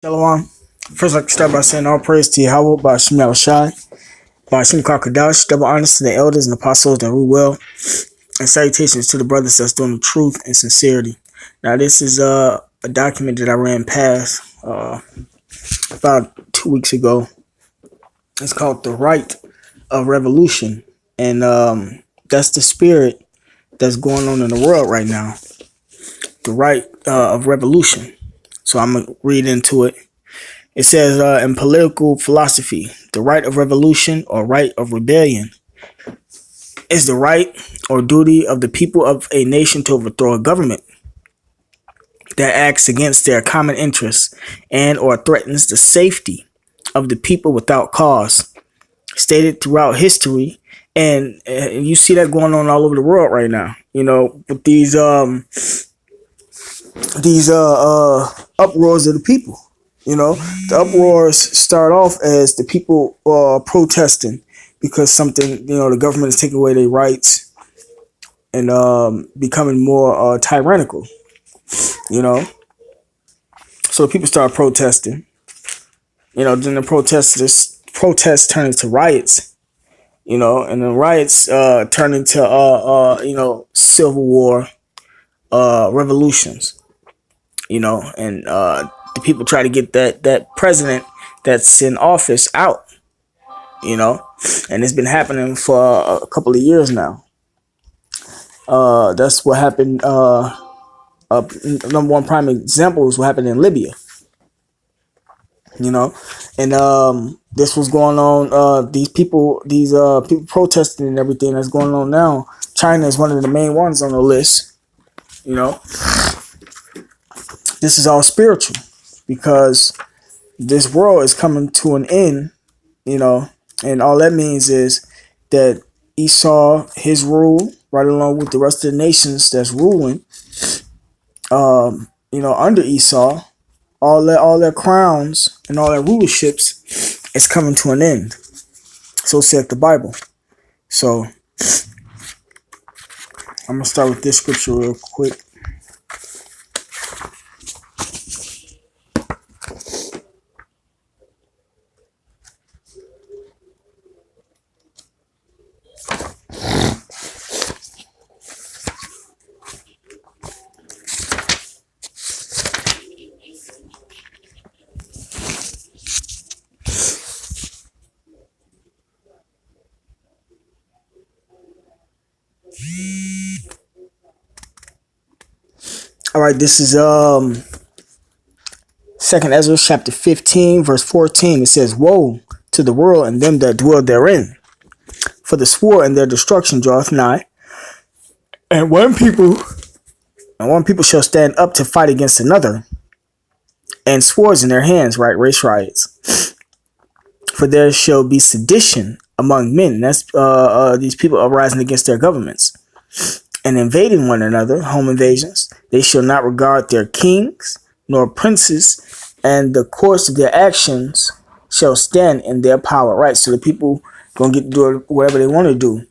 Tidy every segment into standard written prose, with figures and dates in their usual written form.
Shalom. First, I'd like to start by saying all praise to Yahweh, by Shem Shai, by Shem Kakadash, double honors to the elders and apostles that rule well, and salutations to the brothers that's doing the truth and sincerity. Now, this is a document that I ran past about 2 weeks ago. It's called The Right of Revolution, and that's the spirit that's going on in the world right now. The right of revolution. So I'm going to read into it. It says, in political philosophy, the right of revolution or right of rebellion is the right or duty of the people of a nation to overthrow a government that acts against their common interests and or threatens the safety of the people without cause. Stated throughout history, and you see that going on all over the world right now. You know, with these uproars of the people. You know, the uproars start off as the people protesting because something, the government is taking away their rights and becoming more tyrannical, you know. So people start protesting, then the protests turn into riots, and then riots turn into, civil war, revolutions, and the people try to get that president that's in office out, and it's been happening for a couple of years now. That's what happened. Number one prime example is what happened in Libya, and this was going on. These people protesting and everything that's going on now. China is one of the main ones on the list. This is all spiritual because this world is coming to an end, and all that means is that Esau, his rule, right along with the rest of the nations that's ruling, under Esau, all their crowns and all their rulerships is coming to an end. So saith the Bible. So I'm gonna start with this scripture real quick. All right, this is Second Ezra chapter 15, verse 14. It says, "Woe to the world and them that dwell therein, for the sword and their destruction draweth nigh, and one people shall stand up to fight against another, and swords in their hands, right? Race riots. For there shall be sedition among men." And that's these people uprising against their governments and invading one another, home invasions. "They shall not regard their kings nor princes, and the course of their actions shall stand in their power." Right, so the people gonna get to do whatever they want to do,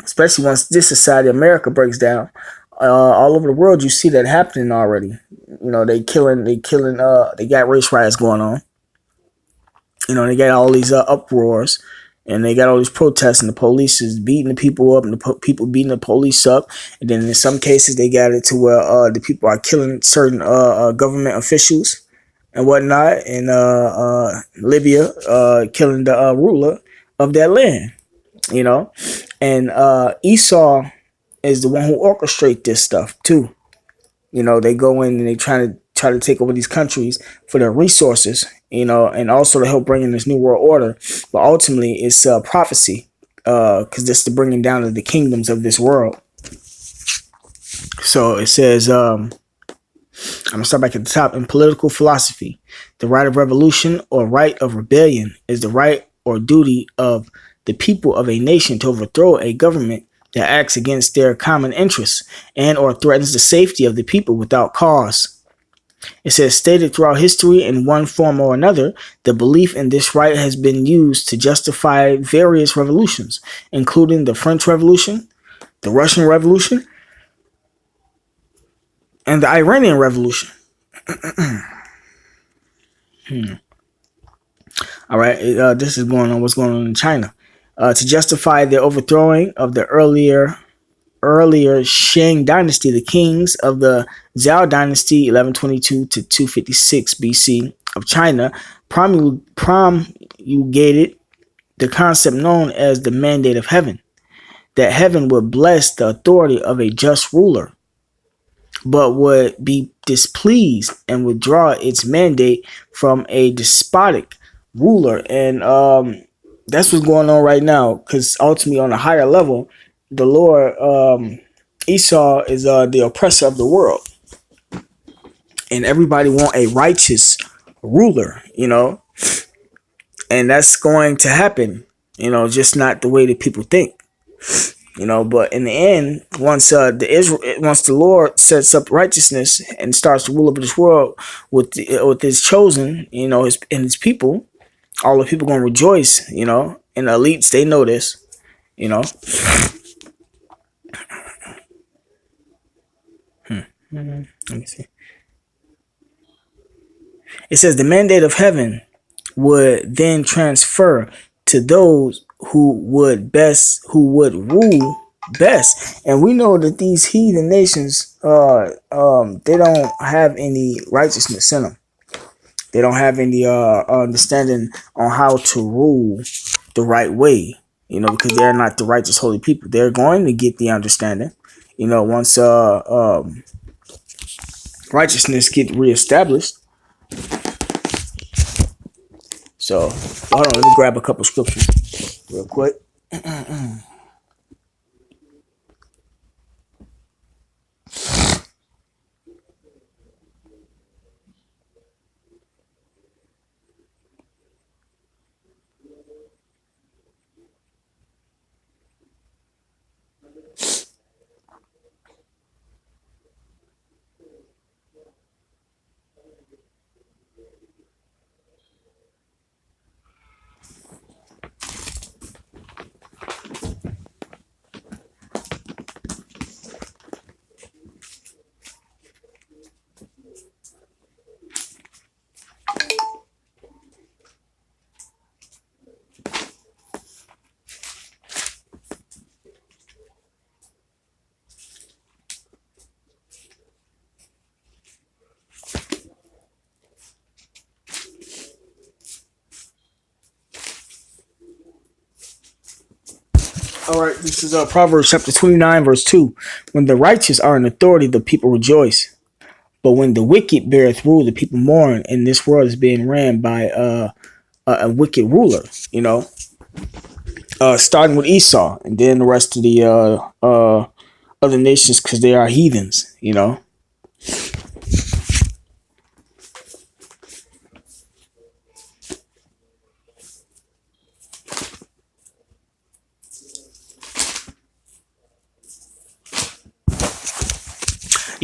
especially once this society, America, breaks down. All over the world, you see that happening already. They got race riots going on. They got all these uproars, and they got all these protests, and the police is beating the people up, and the people beating the police up. And then in some cases, they got it to where the people are killing certain government officials and whatnot. In Libya, killing the ruler of that land. And Esau is the one who orchestrates this stuff too. They go in and they try to take over these countries for their resources, and also to help bring in this new world order. But ultimately, it's prophecy, because this is the bringing down of the kingdoms of this world. So it says, I'm gonna start back at the top. In political philosophy, the right of revolution or right of rebellion is the right or duty of the people of a nation to overthrow a government that acts against their common interests and or threatens the safety of the people without cause. It says, stated throughout history in one form or another, the belief in this right has been used to justify various revolutions, including the French Revolution, the Russian Revolution, and the Iranian Revolution. All right, this is going on. What's going on in China? To justify the overthrowing of the earlier Shang dynasty, the kings of the Zhao dynasty, 1122 to 256 BC of China, promulgated the concept known as the mandate of heaven, that heaven would bless the authority of a just ruler, but would be displeased and withdraw its mandate from a despotic ruler. And that's what's going on right now, because ultimately, on a higher level, the Lord, Esau, is the oppressor of the world, and everybody want a righteous ruler, and that's going to happen, just not the way that people think. But in the end, once the Lord sets up righteousness and starts to rule over this world with his chosen, his people, all the people gonna rejoice, and the elites, they know this, you know. Let me see. It says the mandate of heaven would then transfer to those who would rule best. And we know that these heathen nations, they don't have any righteousness in them. They don't have any understanding on how to rule the right way, because they're not the righteous holy people. They're going to get the understanding, once righteousness get reestablished. So hold on, let me grab a couple scriptures real quick. All right, this is Proverbs chapter 29, verse 2. When the righteous are in authority, the people rejoice. But when the wicked beareth rule, the people mourn. And this world is being ran by a wicked ruler, starting with Esau, and then the rest of the other nations, because they are heathens.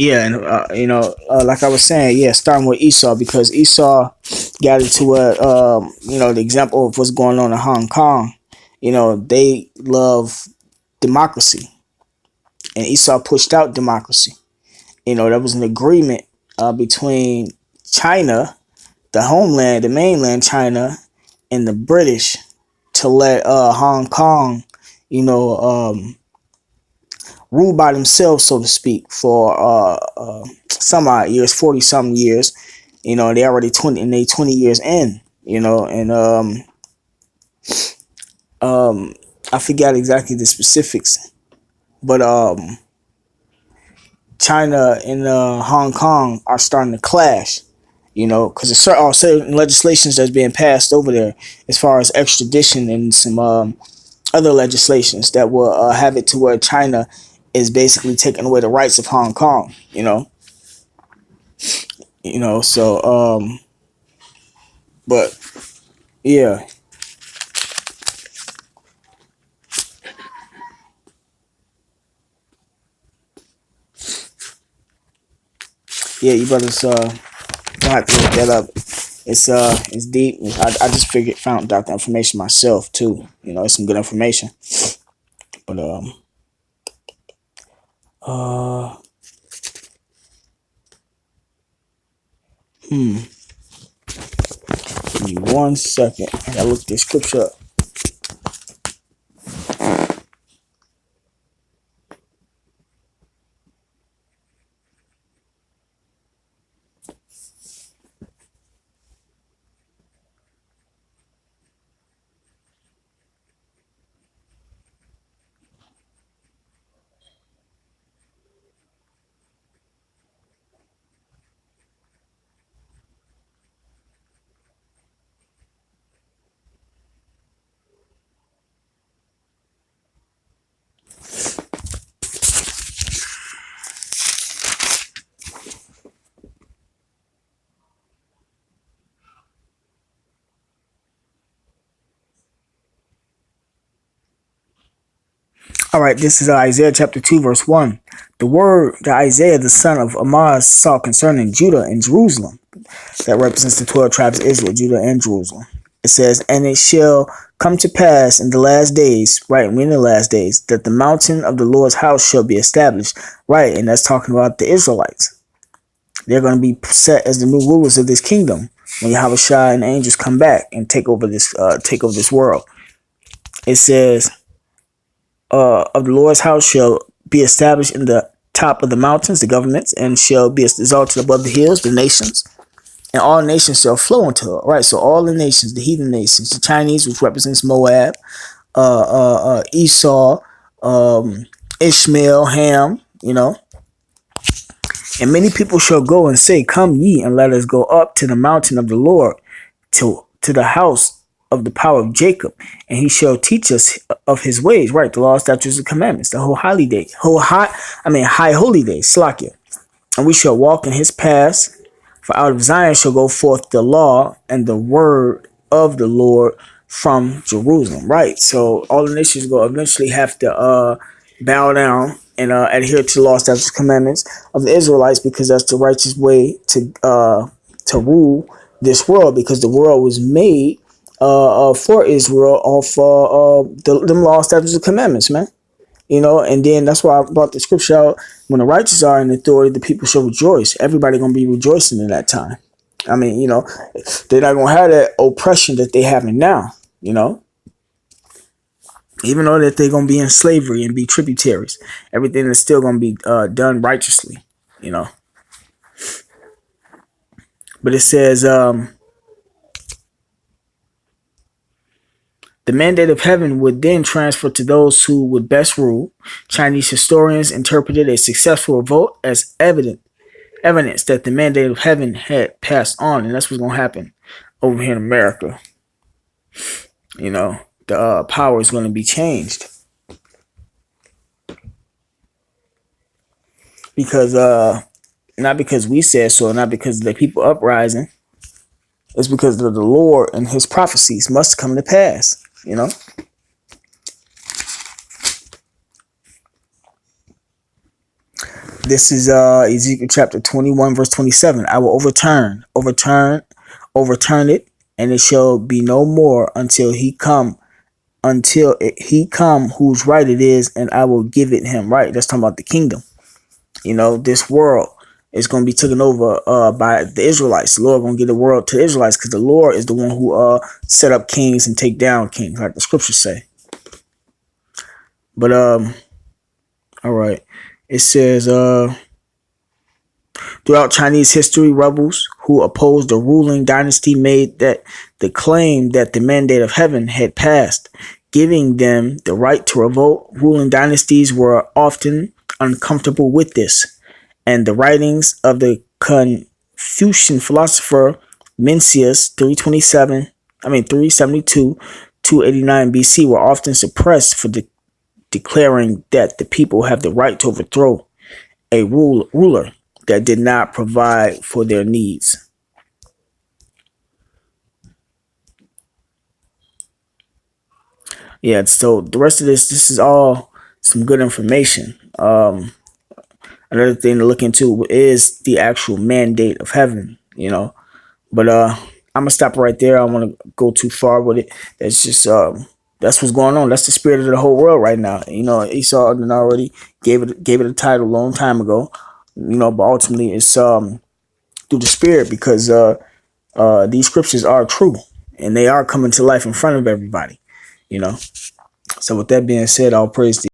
Yeah, and like I was saying, yeah, starting with Esau, because Esau got into the example of what's going on in Hong Kong. They love democracy, and Esau pushed out democracy. There was an agreement between China, the homeland, the mainland China, and the British to let Hong Kong, you know, rule by themselves, so to speak, for some odd years, 40 some years. They already 20 years in. And I forgot exactly the specifics, but China and Hong Kong are starting to clash. Because there's certain legislations that's being passed over there, as far as extradition and some other legislations that will have it to where China is basically taking away the rights of Hong Kong. So but yeah, you brothers don't have to look that up. It's deep. I just found out the information myself too. It's some good information. But uh hmm Give me 1 second. I gotta look this scripture up. All right, this is Isaiah chapter 2, verse 1. The word that Isaiah, the son of Amoz, saw concerning Judah and Jerusalem, that represents the 12 tribes of Israel, Judah and Jerusalem. It says, and it shall come to pass in the last days, right, in the last days, that the mountain of the Lord's house shall be established, right, and that's talking about the Israelites. They're going to be set as the new rulers of this kingdom when Yahushua and the angels come back and take over this world. It says, of the Lord's house shall be established in the top of the mountains, the governments, and shall be exalted above the hills, the nations, and all nations shall flow into it. Right, so all the nations, the heathen nations, the Chinese, which represents Moab, Esau, Ishmael, Ham, and many people shall go and say, come ye and let us go up to the mountain of the Lord, to the house of the power of Jacob, and he shall teach us of his ways, right? The law, statutes, and commandments, the whole high holy day, Slakia. And we shall walk in his paths, for out of Zion shall go forth the law and the word of the Lord from Jerusalem, right? So all the nations will eventually have to bow down and adhere to the law, statutes, and commandments of the Israelites, because that's the righteous way to rule this world, because the world was made for Israel off them law, statutes, and commandments, man. And then that's why I brought the scripture out. When the righteous are in authority, the people shall rejoice. Everybody gonna be rejoicing in that time. I mean, they're not gonna have that oppression that they having now. Even though that they're gonna be in slavery and be tributaries, everything is still gonna be done righteously. But it says, the mandate of heaven would then transfer to those who would best rule. Chinese historians interpreted a successful revolt as evidence that the mandate of heaven had passed on, and that's what's going to happen over here in America. The power is going to be changed. Because, not because we said so, not because of the people uprising. It's because of the Lord and his prophecies must come to pass. This is Ezekiel chapter 21, verse 27. I will overturn it, and it shall be no more until he come whose right it is, and I will give it him. Right, that's talking about the kingdom. This world is going to be taken over by the Israelites. The Lord going to give the world to the Israelites, because the Lord is the one who set up kings and take down kings, like the scriptures say. But all right, it says throughout Chinese history, rebels who opposed the ruling dynasty made that the claim that the mandate of heaven had passed, giving them the right to revolt. Ruling dynasties were often uncomfortable with this, and the writings of the Confucian philosopher Mencius 372 289 BC were often suppressed for declaring that the people have the right to overthrow a ruler that did not provide for their needs. Yeah, so the rest of this is all some good information. Another thing to look into is the actual mandate of heaven, But I'm gonna stop right there. I don't want to go too far with it. That's just that's what's going on. That's the spirit of the whole world right now. Esau already gave it a title a long time ago. But ultimately it's through the spirit, because these scriptures are true. and they are coming to life in front of everybody, you know. So with that being said, all praise to